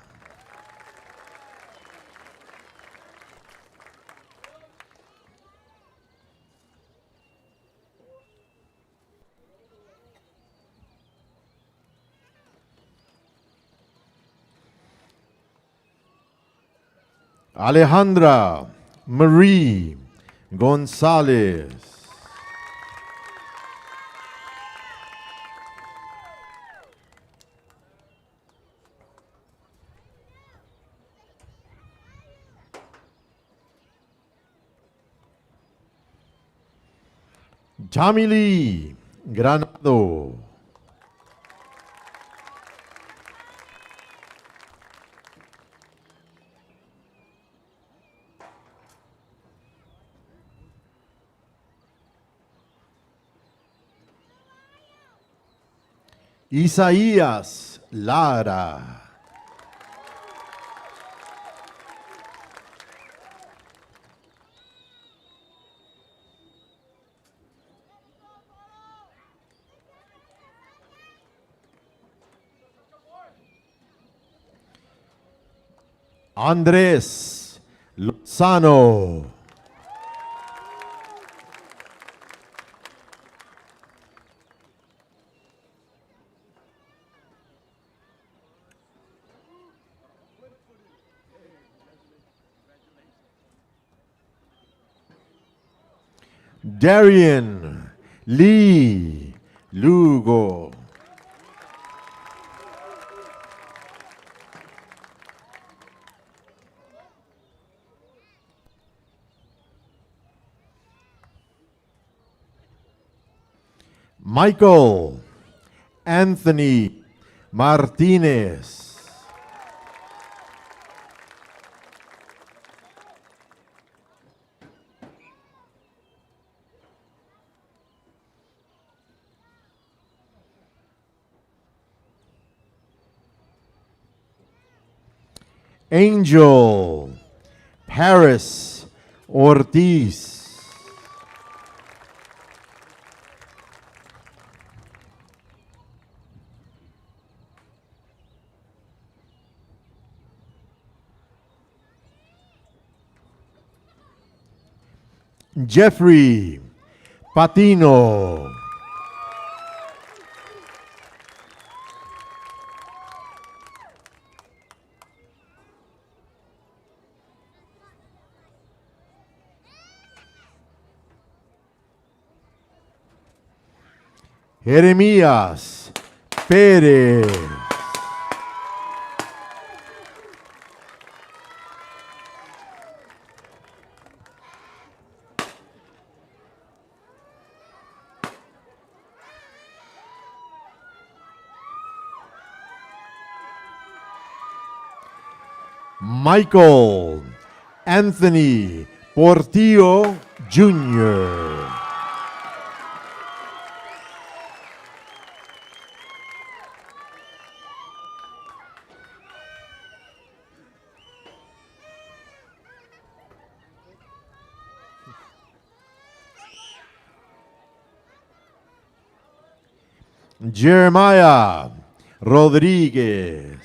Alejandra Marie Gonzalez. Jamily Granado. Isaías Lara. Andrés Lozano. Darian Lee Lugo. Michael Anthony Martinez. Angel Paris Ortiz. Jeffrey Patino. Jeremías Pérez. Michael Anthony Portillo Jr. Jeremiah Rodriguez.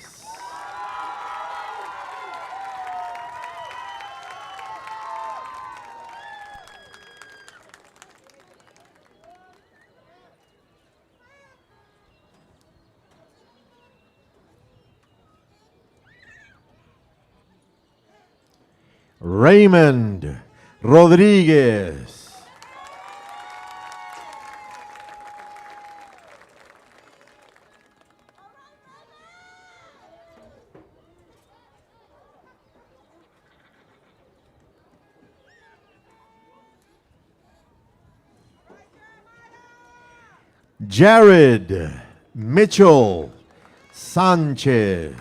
Raymond Rodriguez. Jared Mitchell Sanchez.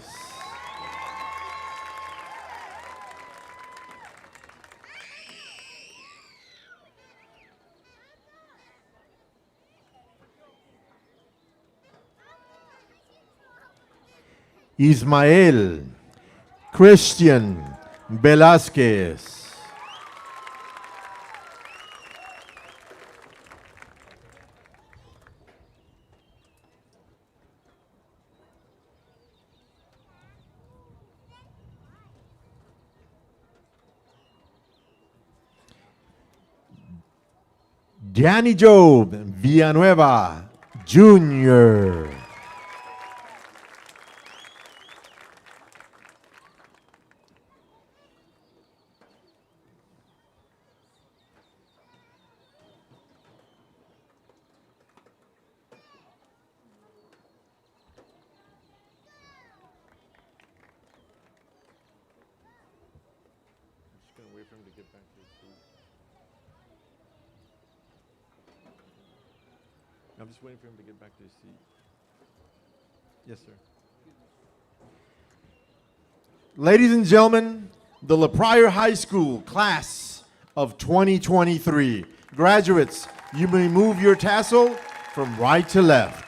Ismael Christian Velázquez. Danny Job Villanueva Jr. I'm just waiting for him to get back to his seat. Yes, sir. Ladies and gentlemen, the Pryor High School class of 2023. Graduates, you may move your tassel from right to left.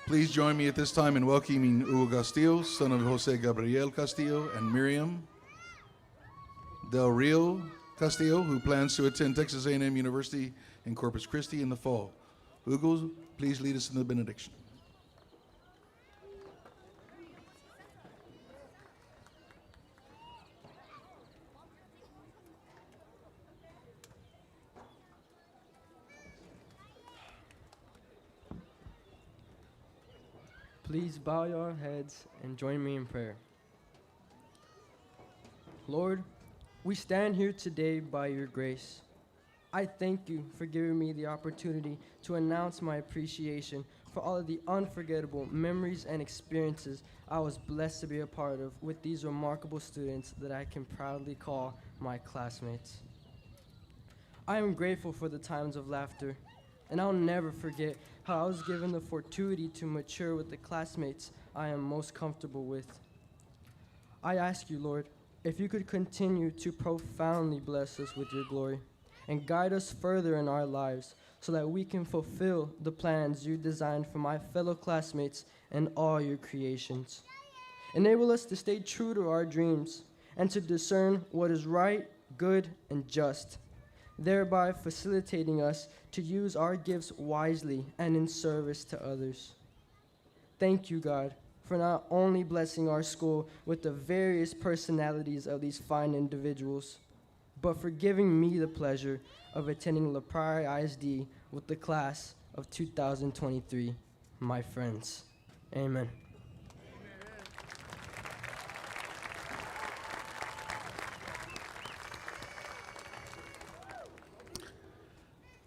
Please join me at this time in welcoming Hugo Castillo, son of Jose Gabriel Castillo and Miriam Del Rio Castillo, who plans to attend Texas A&M University in Corpus Christi in the fall. Hugo, please lead us in the benediction. Please bow your heads and join me in prayer. Lord, we stand here today by your grace. I thank you for giving me the opportunity to announce my appreciation for all of the unforgettable memories and experiences I was blessed to be a part of with these remarkable students that I can proudly call my classmates. I am grateful for the times of laughter, and I'll never forget how I was given the fortuity to mature with the classmates I am most comfortable with. I ask you, Lord, if you could continue to profoundly bless us with your glory and guide us further in our lives so that we can fulfill the plans you designed for my fellow classmates and all your creations. Enable us to stay true to our dreams and to discern what is right, good, and just, thereby facilitating us to use our gifts wisely and in service to others. Thank you, God, for not only blessing our school with the various personalities of these fine individuals, but for giving me the pleasure of attending Pryor ISD with the class of 2023, my friends. Amen.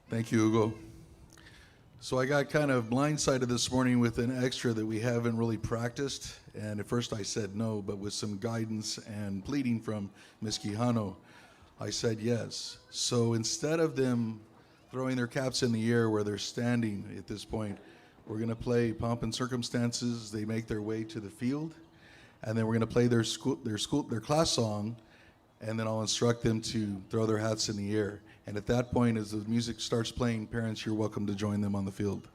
Thank you, Hugo. So I got kind of blindsided this morning with an extra that we haven't really practiced. And at first I said no, but with some guidance and pleading from Ms. Quijano, I said yes. So instead of them throwing their caps in the air where they're standing at this point, we're going to play Pomp and Circumstances. They make their way to the field. And then we're going to play their class song. And then I'll instruct them to throw their hats in the air. And at that point, as the music starts playing, parents, you're welcome to join them on the field.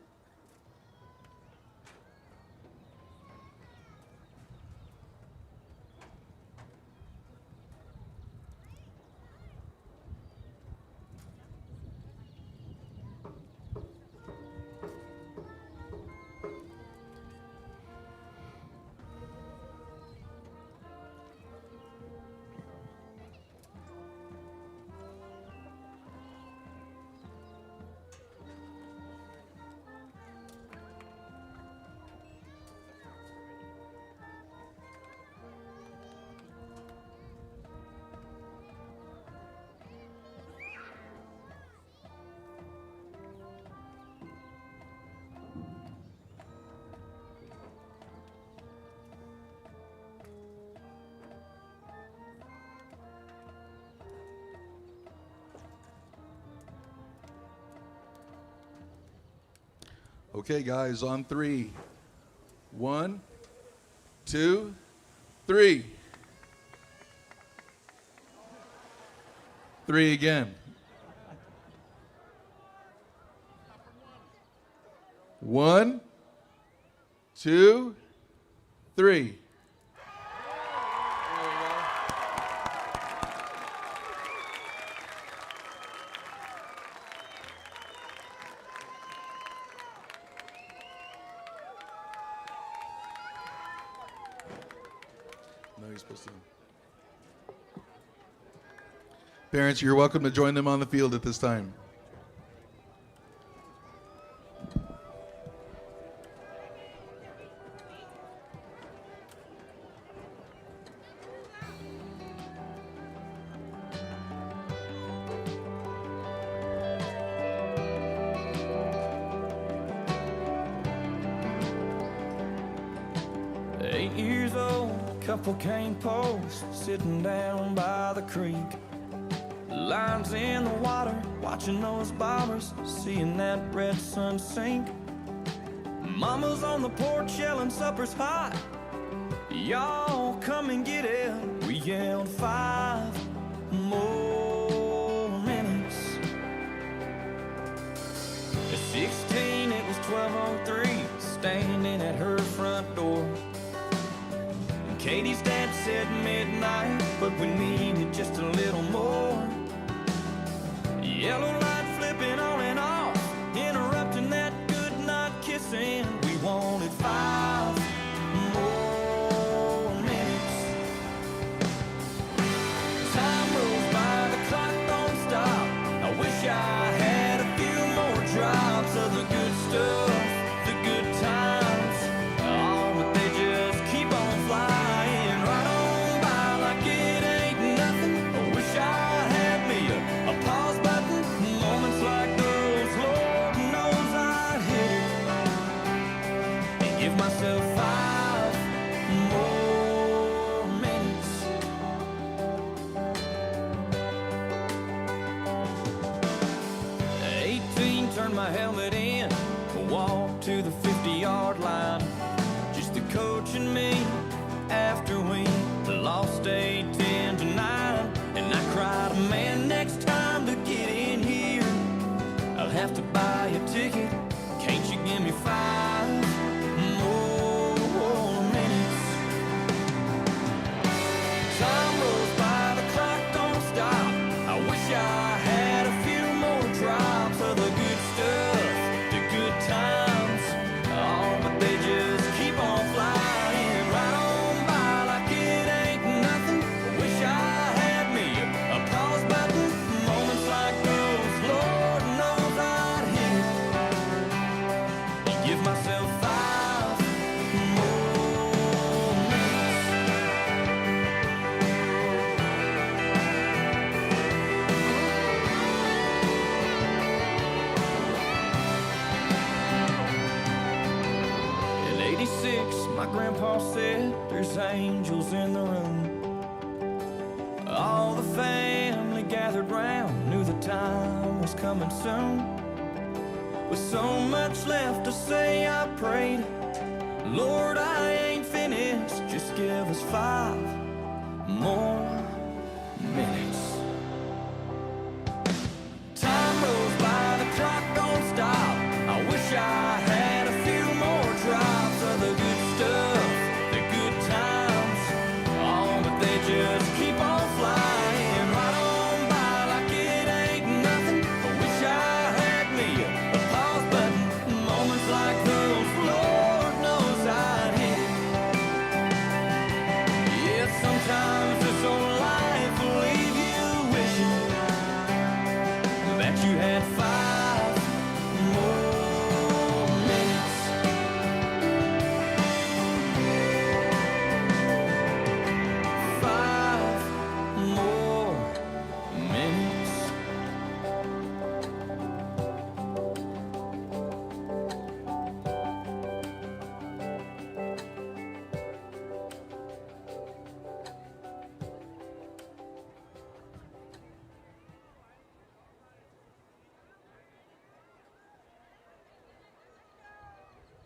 Okay, guys, on three. 1, 2, 3. 3 again. 1, 2, 3. No, you're supposed to. Parents, you're welcome to join them on the field at this time. Couple cane posts sitting down by the creek. Lines in the water, watching those bobbers, seeing that red sun sink. Mama's on the porch yelling supper's hot. Y'all come and get it. We yelled 5 more minutes. At 16 it was 12:03, standing at her front door. Katie's dad said midnight, but we needed just a little more. Yellow light flipping on and off, interrupting that good night kissing. We wanted 5 more minutes. Time rolls by, the clock don't stop. I wish I had a few more drops of the good stuff, the good times. Oh, but they just keep on flying. My helmet in, walk to the 50-yard line. Just the coach and me after we lost 10-9. And I cried, man, next time to get in here, I'll have to buy a ticket. Can't you give me 5 more minutes? Time rolls by, the clock don't stop. I wish I had a few more drops of the good stuff, the good times. Oh, but they just keep on flying right on by like it ain't nothing. Wish I had me a pause button. Moments like those, Lord knows I'd hit it and give myself 5 more minutes. In '86, my grandpa said there's angels in the room. All the family gathered round, knew the time was coming soon. With so much left to say, I prayed, Lord, I ain't finished, just give us 5 more minutes. Time rolls by, the clock